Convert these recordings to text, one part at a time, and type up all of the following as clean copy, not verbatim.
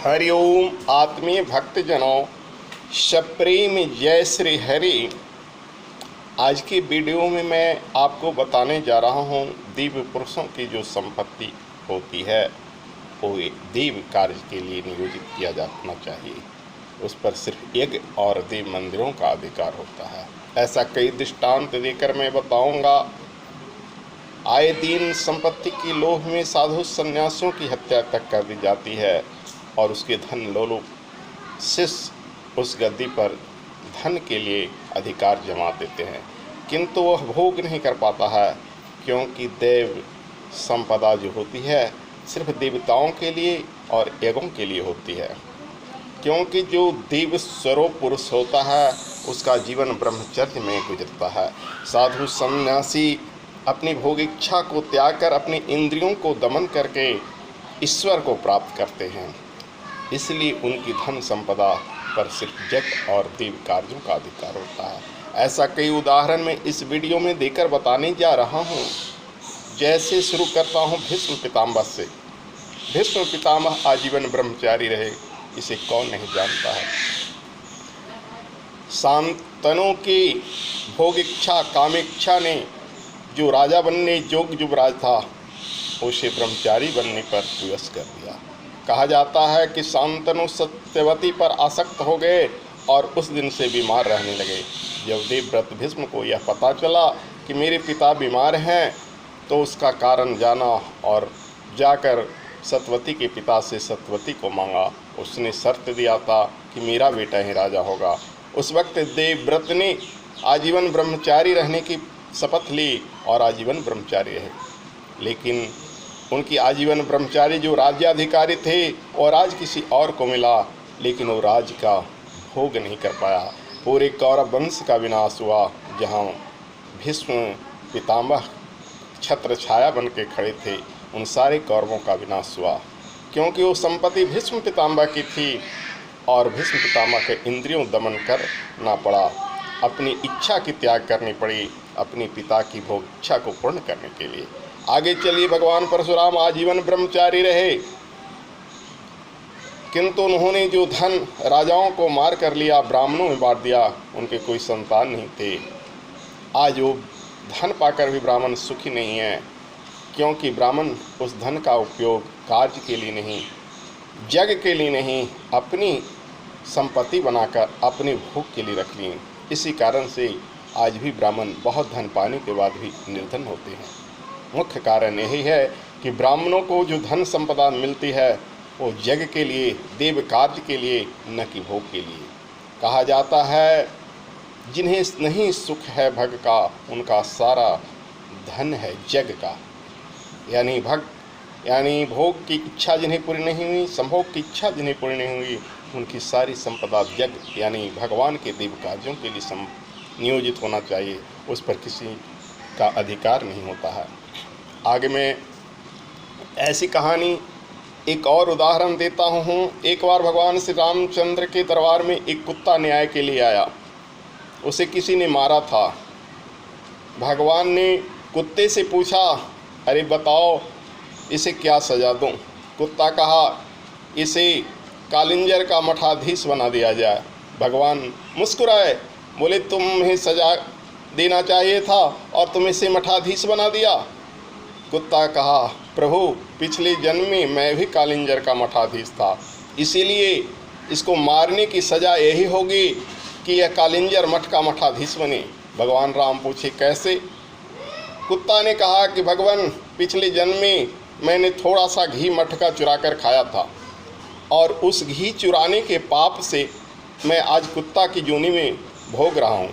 हरिओम आत्मीय भक्तजनों, सप्रेम जय श्री हरि। आज की वीडियो में मैं आपको बताने जा रहा हूँ, दिव्य पुरुषों की जो संपत्ति होती है वो एक दिव्य कार्य के लिए नियोजित किया जाना चाहिए। उस पर सिर्फ यज्ञ और दिव्य मंदिरों का अधिकार होता है। ऐसा कई दृष्टांत देकर मैं बताऊंगा। आए दिन संपत्ति की लोभ में साधु सन्यासियों की हत्या तक कर दी जाती है और उसके धन लोलुप शिष्य उस गद्दी पर धन के लिए अधिकार जमा देते हैं, किंतु वह भोग नहीं कर पाता है, क्योंकि देव संपदा जो होती है सिर्फ देवताओं के लिए और यज्ञों के लिए होती है। क्योंकि जो देव स्वरूप पुरुष होता है उसका जीवन ब्रह्मचर्य में गुजरता है। साधु सन्यासी अपनी भोग इच्छा को त्याग कर अपनी इंद्रियों को दमन करके ईश्वर को प्राप्त करते हैं, इसलिए उनकी धन संपदा पर सिर्फ यज्ञ और दिव्य कार्यों का अधिकार होता है। ऐसा कई उदाहरण मैं इस वीडियो में देकर बताने जा रहा हूँ। जैसे शुरू करता हूँ भीष्म पितामह से। भीष्म पितामह आजीवन ब्रह्मचारी रहे, इसे कौन नहीं जानता है। शांतनु की भोग इच्छा कामेच्छा ने जो राजा बनने योग्य युवराज था उसे ब्रह्मचारी बनने पर विवश कर दिया। कहा जाता है कि शांतनु सत्यवती पर आसक्त हो गए और उस दिन से बीमार रहने लगे। जब देवव्रत भीष्म को यह पता चला कि मेरे पिता बीमार हैं तो उसका कारण जाना और जाकर सत्यवती के पिता से सत्यवती को मांगा। उसने शर्त दिया था कि मेरा बेटा ही राजा होगा। उस वक्त देवव्रत ने आजीवन ब्रह्मचारी रहने की शपथ ली और आजीवन ब्रह्मचारी रहे। लेकिन उनकी आजीवन ब्रह्मचारी जो राज्याधिकारी थे और राज किसी और को मिला, लेकिन वो राज का भोग नहीं कर पाया। पूरे कौरव वंश का विनाश हुआ। जहाँ भीष्म पितामह छत्र छाया बन के खड़े थे, उन सारे कौरवों का विनाश हुआ, क्योंकि वो संपत्ति भीष्म पितामह की थी और भीष्म पितामह के इंद्रियों दमन करना पड़ा। अपनी इच्छा की त्याग करनी पड़ी अपने पिता की भोग इच्छा को पूर्ण करने के लिए। आगे चलिए, भगवान परशुराम आजीवन ब्रह्मचारी रहे, किंतु उन्होंने जो धन राजाओं को मार कर लिया, ब्राह्मणों में बांट दिया, उनके कोई संतान नहीं थे। आज वो धन पाकर भी ब्राह्मण सुखी नहीं है, क्योंकि ब्राह्मण उस धन का उपयोग कार्य के लिए नहीं, यज्ञ के लिए नहीं, अपनी संपत्ति बनाकर अपने भोग के लिए रख लिए। इसी कारण से आज भी ब्राह्मण बहुत धन पाने के बाद भी निर्धन होते हैं। मुख्य कारण यही है कि ब्राह्मणों को जो धन संपदा मिलती है वो यज्ञ के लिए, देव कार्य के लिए, न कि भोग के लिए। कहा जाता है जिन्हें नहीं सुख है भग का, उनका सारा धन है यज्ञ का। यानी भोग की इच्छा जिन्हें पूरी नहीं हुई, संभोग की इच्छा जिन्हें पूरी नहीं हुई, उनकी सारी संपदा यज्ञ यानी भगवान के दिव्य कार्यों के लिए नियोजित होना चाहिए। उस पर किसी का अधिकार नहीं होता है। आगे मैं ऐसी कहानी एक और उदाहरण देता हूँ। एक बार भगवान श्री रामचंद्र के दरबार में एक कुत्ता न्याय के लिए आया। उसे किसी ने मारा था। भगवान ने कुत्ते से पूछा, अरे बताओ इसे क्या सज़ा दूँ। कुत्ता कहा, इसे कालिंजर का मठाधीश बना दिया जाए। भगवान मुस्कुराए, बोले तुम्हें सज़ा देना चाहिए था और तुम इसे मठाधीश बना दिया। कुत्ता कहा, प्रभु पिछले जन्म में मैं भी कालिंजर का मठाधीश था, इसीलिए इसको मारने की सज़ा यही होगी कि यह कालिंजर मठ का मठाधीश बने। भगवान राम पूछे, कैसे? कुत्ता ने कहा कि भगवान पिछले जन्म में मैंने थोड़ा सा घी मठ का चुरा कर खाया था और उस घी चुराने के पाप से मैं आज कुत्ता की जोनी में भोग रहा हूँ।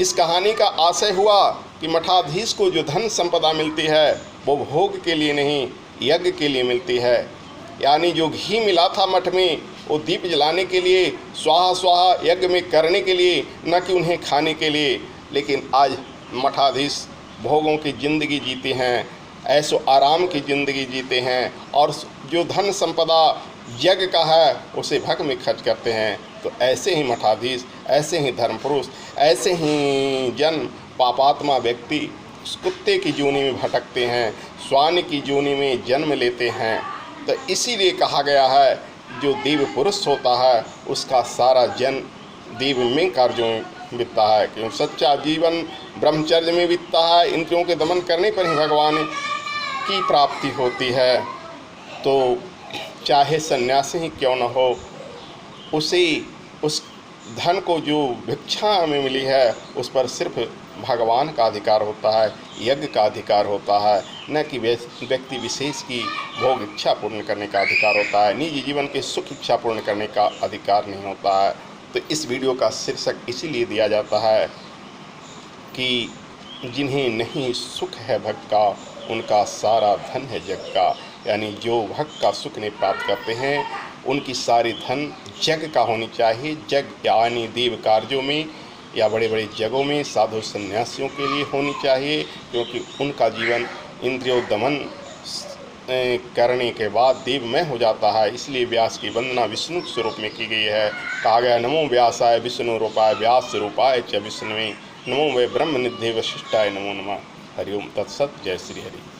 इस कहानी का आशय हुआ कि मठाधीश को जो धन संपदा मिलती है वो भोग के लिए नहीं, यज्ञ के लिए मिलती है। यानी जो घी मिला था मठ में वो दीप जलाने के लिए, स्वाहा स्वाहा यज्ञ में करने के लिए, न कि उन्हें खाने के लिए। लेकिन आज मठाधीश भोगों की ज़िंदगी जीते हैं, ऐसो आराम की ज़िंदगी जीते हैं और जो धन संपदा यज्ञ का है उसे भग में खर्च करते हैं। तो ऐसे ही मठाधीश, ऐसे ही धर्म पुरुष, ऐसे ही जन पापात्मा व्यक्ति कुत्ते की जोनी में भटकते हैं, श्वान की जोनी में जन्म लेते हैं। तो इसीलिए कहा गया है जो देव पुरुष होता है उसका सारा जन्म देव में कार्यों में बीतता है, क्योंकि सच्चा जीवन ब्रह्मचर्य में बीतता है। इंद्रियों के दमन करने पर ही भगवान की प्राप्ति होती है। तो चाहे सन्यासी ही क्यों न हो, उसे उस धन को जो भिक्षा में मिली है उस पर सिर्फ भगवान का अधिकार होता है, यज्ञ का अधिकार होता है, न कि व्यक्ति विशेष की भोग इच्छा पूर्ण करने का अधिकार होता है। निजी जीवन के सुख इच्छा पूर्ण करने का अधिकार नहीं होता है। तो इस वीडियो का शीर्षक इसीलिए दिया जाता है कि जिन्हें नहीं सुख है भक्त का, उनका सारा धन है जग का। यानी जो भक्त का सुख नहीं प्राप्त करते हैं उनकी सारी धन जग का होनी चाहिए। जग यानी देव कार्यों में या बड़े बड़े जगों में साधु सन्यासियों के लिए होनी चाहिए, क्योंकि उनका जीवन इंद्रियों दमन करने के बाद देवमय हो जाता है। इसलिए व्यास की वंदना विष्णु स्वरूप में की गई है। कहा गया नमो व्यासाय विष्णु रूपाय व्यास रूपाय च विष्णुवे नमो वे ब्रह्म निधे वशिष्ठाय नमो नमः। हरिओम तत्सत। जय श्री हरि।